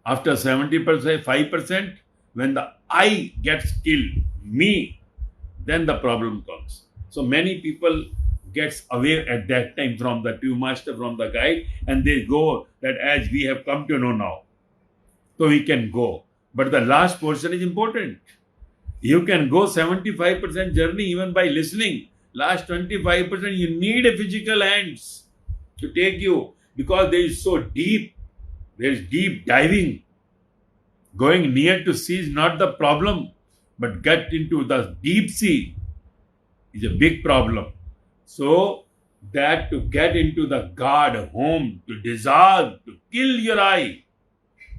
after 70%, 5%, when the I gets killed, me, then the problem comes. So many people gets away at that time from the true master, from the guide, and they go that as we have come to know now. So we can go. But the last portion is important. You can go 75% journey even by listening. Last 25% you need a physical hands to take you, because there is so deep. There is deep diving. Going near to sea is not the problem, but get into the deep sea is a big problem. So that to get into the God home, to dissolve, to kill your I,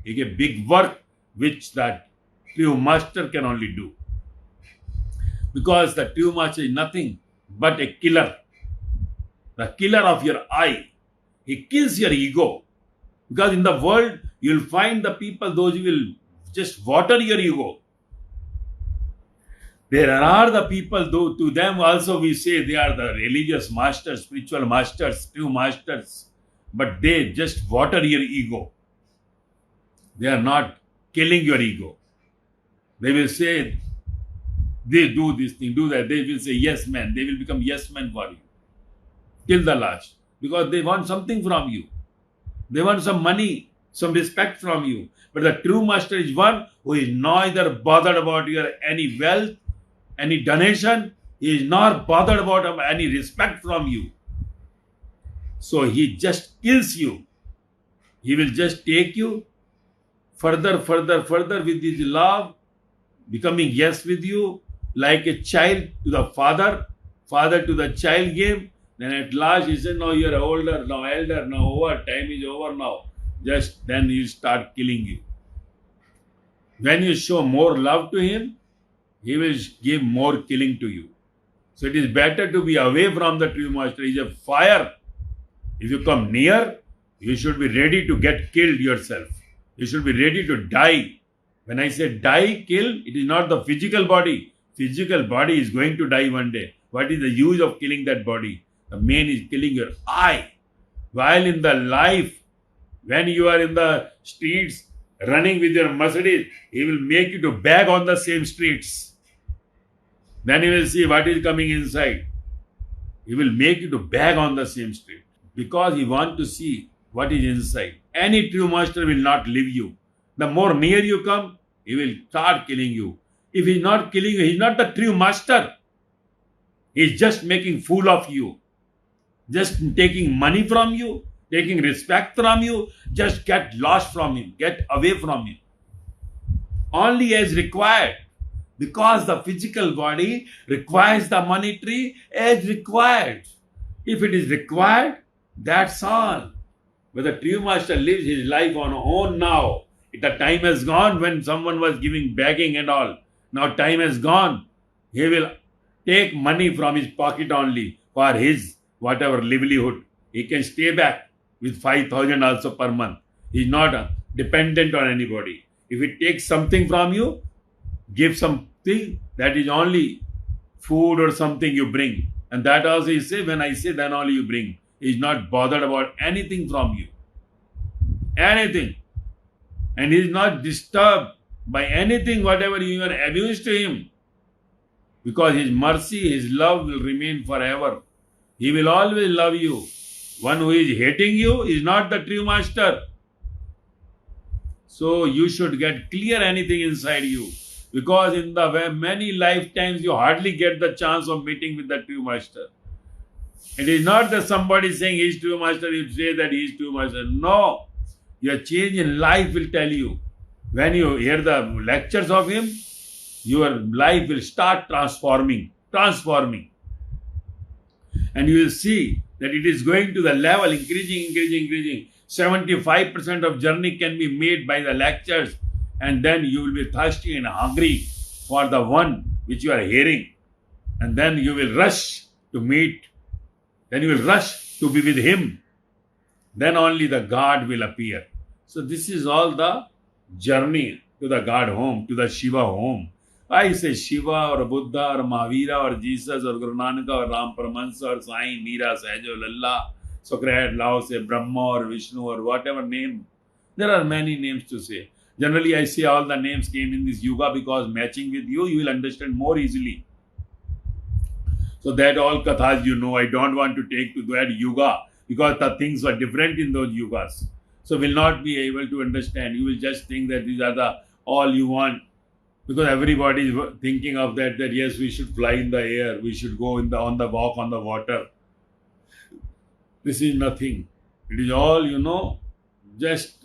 is a big work which that true master can only do. Because the true master is nothing but a killer. The killer of your I. He kills your ego. Because in the world, you will find the people, those who will just water your ego. There are the people, though, to them also we say they are the religious masters, spiritual masters, true masters. But they just water your ego. They are not killing your ego. They will say, they do this thing, do that. They will say yes man. They will become yes men for you. Till the last. Because they want something from you. They want some money, some respect from you. But the true master is one who is neither bothered about your any wealth, any donation. He is not bothered about any respect from you. So he just kills you. He will just take you further with his love, becoming yes with you, like a child to the father to the child game. Then at last he said, now you are older, now elder, now over, time is over now. Just then he will start killing you. When you show more love to him, he will give more killing to you. So it is better to be away from the true master. He is a fire. If you come near, you should be ready to get killed yourself. You should be ready to die. When I say die, kill, it is not the physical body. Physical body is going to die one day. What is the use of killing that body? The main is killing your I. While in the life, when you are in the streets running with your Mercedes, he will make you to beg on the same streets. Then you will see what is coming inside. He will make you to beg on the same street. Because he wants to see what is inside. Any true master will not leave you. The more near you come, he will start killing you. If he is not killing you, he is not the true master. He is just making fool of you. Just taking money from you, taking respect from you. Just get lost from him. Get away from him. Only as required. Because the physical body requires the monetary as required. If it is required, that's all. But the true master lives his life on own now. The time has gone when someone was giving begging and all. Now time has gone. He will take money from his pocket only for his whatever livelihood. He can stay back with 5,000 also per month. He is not dependent on anybody. If he takes something from you, give something that is only food or something you bring. And that also he say, when I say, then only you bring. He is not bothered about anything from you. Anything. And he is not disturbed by anything, whatever you are abused to him. Because his mercy, his love will remain forever. He will always love you. One who is hating you is not the true master. So you should get clear anything inside you. Because in the many lifetimes you hardly get the chance of meeting with the true master. It is not that somebody is saying he is true master, you say that he is true master. No. Your change in life will tell you. When you hear the lectures of him, your life will start transforming. And you will see that it is going to the level, increasing. 75% of journey can be made by the lectures, and then you will be thirsty and hungry for the one which you are hearing. And then you will rush to meet. Then you will rush to be with him. Then only the God will appear. So this is all the journey to the God home, to the Shiva home. I say Shiva or Buddha or Mahavira or Jesus or Guru Nanak or Ram Paramahansa or Sai, Meera, Sahaja, Lalla, Socrates, Lao, say Brahma or Vishnu or whatever name. There are many names to say. Generally, I say all the names came in this yoga because matching with you, you will understand more easily. So that all kathas you know, I don't want to take to that yoga because the things were different in those yogas. So will not be able to understand. You will just think that these are the all you want. Because everybody is thinking of that yes, we should fly in the air, we should go on the walk on the water. This is nothing. It is all, just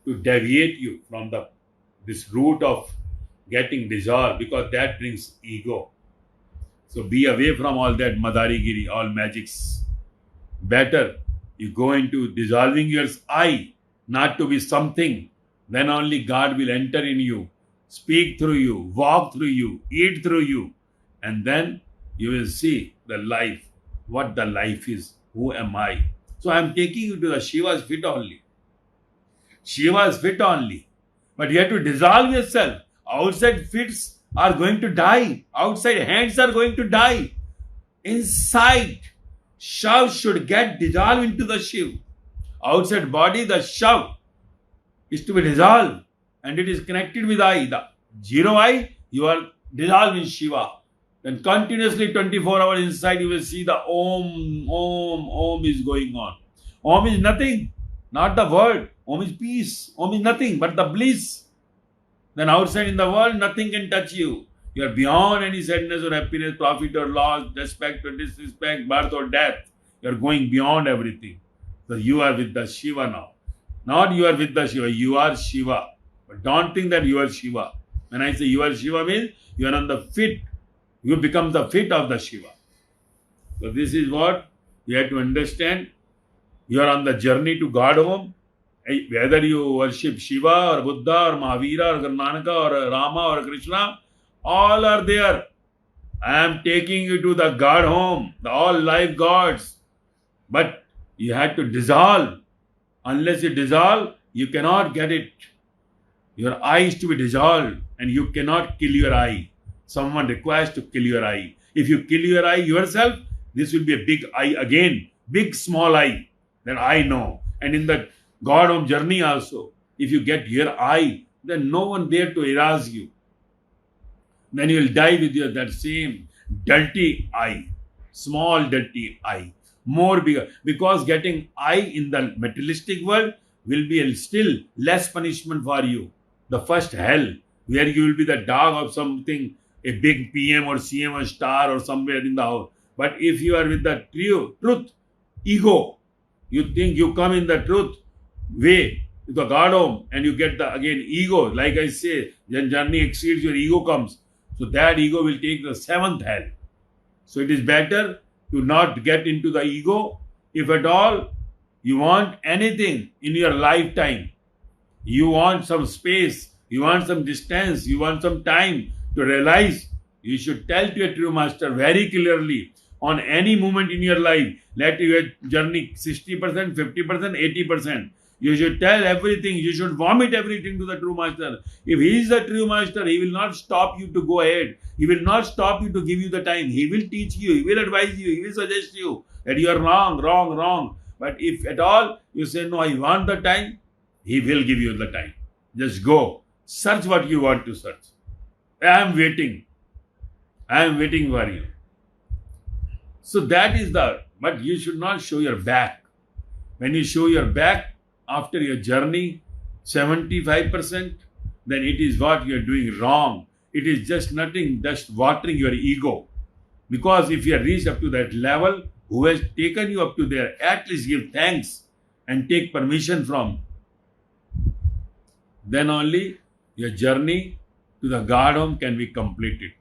to deviate you from this route of getting dissolved, because that brings ego. So be away from all that Madarigiri, all magics. Better you go into dissolving your I, not to be something. Then only God will enter in you, speak through you, walk through you, eat through you. And then you will see the life, what the life is. Who am I? So I am taking you to the Shiva's feet only. Shiva's feet only. But you have to dissolve yourself. Outside feet are going to die. Outside hands are going to die. Inside, Shav should get dissolved into the Shiv. Outside body, the Shav is to be dissolved. And it is connected with I. The zero I, you are dissolved in Shiva. Then continuously 24 hours inside, you will see the Om is going on. Om is nothing, not the word. Om is peace. Om is nothing but the bliss. Then outside in the world, nothing can touch you. You are beyond any sadness or happiness, profit or loss, respect or disrespect, birth or death. You are going beyond everything. So you are with the Shiva now. Not you are with the Shiva, you are Shiva. But don't think that you are Shiva. When I say you are Shiva means you are on the feet. You become the feet of the Shiva. So this is what you have to understand. You are on the journey to God home. Whether you worship Shiva or Buddha or Mahavira or Guru Nanak or Rama or Krishna, all are there. I am taking you to the God home, the all life gods. But you have to dissolve. Unless you dissolve, you cannot get it. Your eye is to be dissolved and you cannot kill your eye. Someone requires to kill your eye. If you kill your eye yourself, this will be a big eye again. Big, small eye. Then I know. And in the God home journey also, if you get your eye, then no one there to erase you. Then you will die with your that same dirty eye. Small dirty eye. More bigger. Because getting eye in the materialistic world will be still less punishment for you. The first hell, where you will be the dog of something, a big PM or CM or star or somewhere in the house. But if you are with the truth, ego, you think you come in the truth way to the God home and you get the again ego. Like I say, then journey exceeds, your ego comes. So that ego will take the seventh hell. So it is better to not get into the ego. If at all you want anything in your lifetime, you want some space, you want some distance, you want some time to realize, you should tell to your true master very clearly on any moment in your life. Let your journey 60%, 50%, 80%. You should tell everything. You should vomit everything to the true master. If he is the true master, he will not stop you to go ahead. He will not stop you to give you the time. He will teach you. He will advise you. He will suggest you that you are wrong. But if at all you say, no, I want the time, he will give you the time. Just go. Search what you want to search. I am waiting for you. So that is the But you should not show your back. When you show your back after your journey, 75%, then it is what you are doing wrong. It is just nothing, just watering your ego. Because if you have reached up to that level, who has taken you up to there, at least give thanks and take permission from. Then only your journey to the God home can be completed.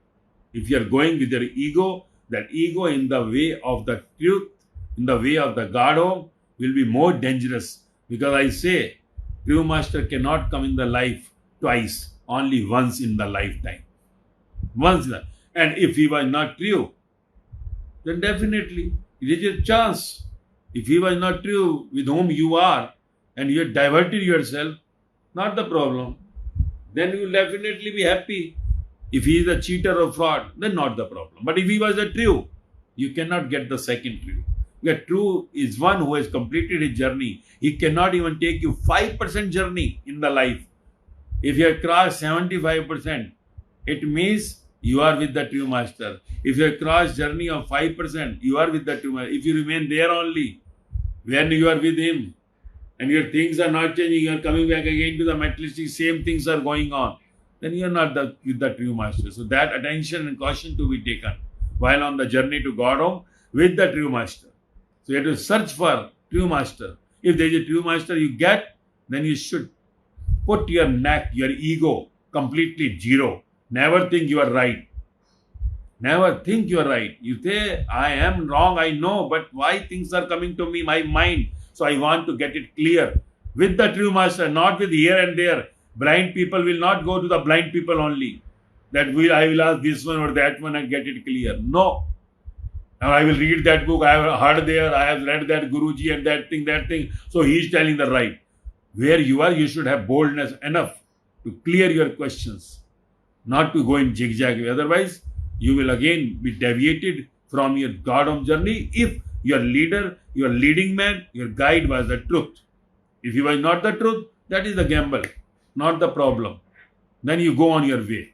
If you are going with your ego, that ego in the way of the truth, in the way of the God home, will be more dangerous. Because I say, true master cannot come in the life twice, only once in the lifetime. Once. And if he was not true, then definitely it is your chance. If he was not true with whom you are, and you have diverted yourself, not the problem. Then you will definitely be happy. If he is a cheater or fraud, then not the problem. But if he was a true, you cannot get the second true. The true is one who has completed his journey. He cannot even take you 5% journey in the life. If you have crossed 75%, it means you are with the true master. If you have crossed journey of 5%, you are with the true master. If you remain there only, when you are with him, and your things are not changing, you are coming back again to the materialistic, same things are going on, then you are not with the true master. So that attention and caution to be taken while on the journey to God home with the true master. So you have to search for true master. If there is a true master you get, then you should put your neck, your ego completely zero. Never think you are right. Never think you are right. You say, I am wrong, I know, but why things are coming to me, my mind? So I want to get it clear with the true master, not with here and there. Blind people will not go to the blind people only. That I will ask this one or that one and get it clear. No. Now I will read that book, I have heard there, I have read that Guruji and that thing. So he is telling the right. Where you are, you should have boldness enough to clear your questions, not to go in zigzag. Otherwise, you will again be deviated from your God home journey if your leader, your leading man, your guide was the truth. If he was not the truth, that is the gamble, not the problem. Then you go on your way.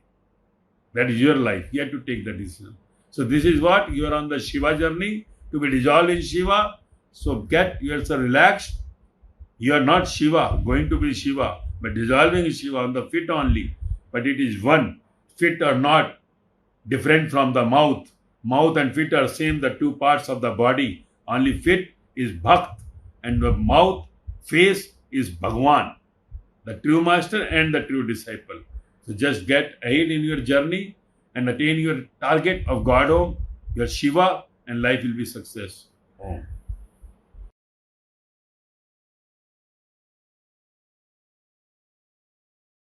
That is your life. You have to take the decision. So this is what you are on the Shiva journey, to be dissolved in Shiva. So get yourself relaxed. You are not Shiva, going to be Shiva, but dissolving in Shiva on the feet only. But it is one. Feet are not different from the mouth. Mouth and feet are same, the two parts of the body. Only feet is Bhakt and the mouth, face is Bhagwan, the true master and the true disciple. So just get ahead in your journey and attain your target of God home, your Shiva, and life will be success. Om.